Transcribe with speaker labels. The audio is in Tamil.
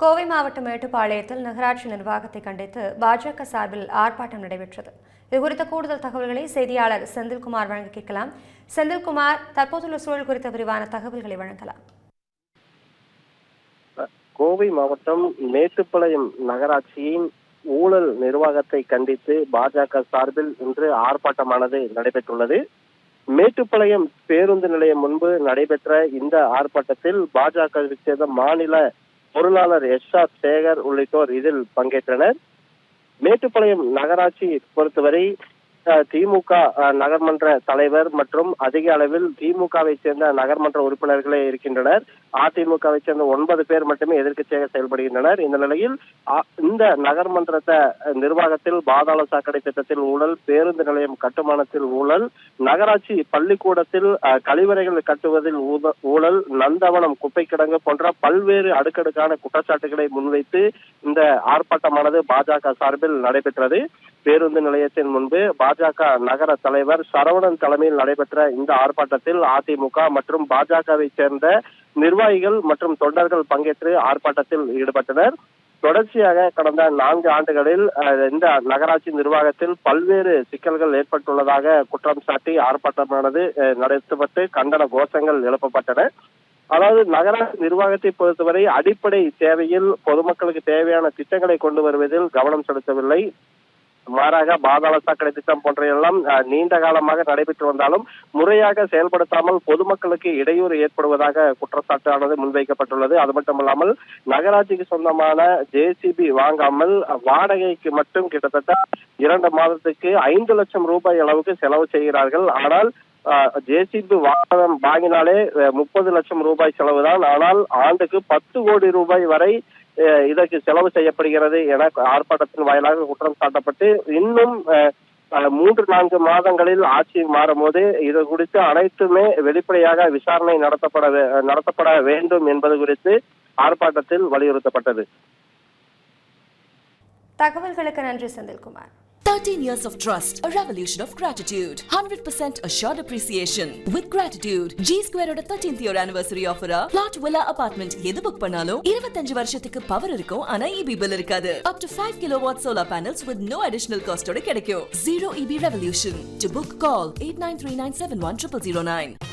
Speaker 1: கோவை மாவட்டம் மேட்டுப்பாளையத்தில் நகராட்சி நிர்வாகத்தை கண்டித்து பாஜக சார்பில் ஆர்ப்பாட்டம் நடைபெற்றது. இதுகுறித்த கூடுதல் தகவல்களை செய்தியாளர் செந்தில்குமார் வழங்க கேட்கலாம். செந்தில்குமார், தற்போதுள்ள சூழல் குறித்த விரிவான தகவல்களை வழங்கலாம்.
Speaker 2: கோவை மாவட்டம் மேட்டுப்பாளையம் நகராட்சியின் ஊழல் நிர்வாகத்தை கண்டித்து பாஜக சார்பில் இன்று ஆர்ப்பாட்டமானது நடைபெற்றுள்ளது. மேட்டுப்பாளையம் பேருந்து நிலையம் முன்பு நடைபெற்ற இந்த ஆர்ப்பாட்டத்தில் பாஜகவை சேர்ந்த மாநில பொருளாளர் எஸ்.ஆர். சேகர் உள்ளிட்டோர் இதில் பங்கேற்றனர். மேட்டுப்பாளையம் நகராட்சி பொறுத்தவரை திமுக நகர்மன்ற தலைவர் மற்றும் அதிக அளவில் திமுகவை சேர்ந்த நகர்மன்ற உறுப்பினர்களே இருக்கின்றனர். அதிமுகவை சேர்ந்த 9 பேர் மட்டுமே எதிர்க்கட்சியாக செயல்படுகின்றனர். இந்த நிலையில் இந்த நகர்மன்ற நிர்வாகத்தில் பாதாள சாக்கடை திட்டத்தில் ஊழல், பேருந்து நிலையம் கட்டுமானத்தில் ஊழல், நகராட்சி பள்ளிக்கூடத்தில் கழிவறைகள் கட்டுவதில் ஊழல், நந்தவனம் குப்பை கிடங்கு போன்ற பல்வேறு அடுக்கடுக்கான குற்றச்சாட்டுகளை முன்வைத்து இந்த ஆர்ப்பாட்டமானது பாஜக சார்பில் நடைபெற்றது. பேருந்து நிலையத்தின் முன்பு பாஜக நகர தலைவர் சரவணன் தலைமையில் நடைபெற்ற இந்த ஆர்ப்பாட்டத்தில் அதிமுக மற்றும் பாஜகவை சேர்ந்த நிர்வாகிகள் மற்றும் தொண்டர்கள் பங்கேற்று ஆர்ப்பாட்டத்தில் ஈடுபட்டனர். தொடர்ச்சியாக கடந்த 4 ஆண்டுகளில் இந்த நகராட்சி நிர்வாகத்தில் பல்வேறு சிக்கல்கள் ஏற்பட்டுள்ளதாக குற்றம் சாட்டி ஆர்ப்பாட்டமானது நடத்தப்பட்டு கண்டன கோஷங்கள் எழுப்பப்பட்டன. அதாவது நகராட்சி நிர்வாகத்தை பொறுத்தவரை அடிப்படை தேவையில் பொதுமக்களுக்கு தேவையான திட்டங்களை கொண்டு வருவதில் கவனம் செலுத்தவில்லை. மாறாக பாதாள சாக்கடை திட்டம் போன்றெல்லாம் நீண்ட காலமாக நடைபெற்று வந்தாலும் முறையாக செயல்படுத்தாமல் பொதுமக்களுக்கு இடையூறு ஏற்படுவதாக குற்றச்சாட்டானது முன்வைக்கப்பட்டுள்ளது. அது மட்டுமல்லாமல் நகராட்சிக்கு சொந்தமான JCB வாங்காமல் வாடகைக்கு மட்டும் கிட்டத்தட்ட 2 மாதத்துக்கு 5 லட்சம் ரூபாய் அளவுக்கு செலவு செய்கிறார்கள். ஆனால் JCB வாங்கினாலே 30 லட்சம் ரூபாய் செலவுதான். ஆனால் ஆண்டுக்கு 10 கோடி ரூபாய் வரை இதற்கு செலவு செய்யப்படுகிறது என ஆர்ப்பாட்டத்தின் வாயிலாக குற்றம் சாட்டப்பட்டு இன்னும் 3-4 மாதங்களில் ஆட்சி மாறும் போது இது குறித்து அனைத்துமே வெளிப்படையாக விசாரணை நடத்தப்பட வேண்டும் என்பது குறித்து ஆர்ப்பாட்டத்தில் வலியுறுத்தப்பட்டது.
Speaker 1: தகவல்களுக்கு நன்றி Senthilkumar.
Speaker 3: 13 years of trust, a revolution of gratitude, 100% assured appreciation. With gratitude, G Square oda 13th year anniversary offer plot villa apartment எது புக் பண்ணாலும் 25 வருஷத்துக்கு பவர் இருக்கும். ஆனா EB bill இருக்காது. Up to 5 kilowatt solar panels with no additional cost ஓட கிடைக்கும். Zero EB revolution. To book, call 8939710009.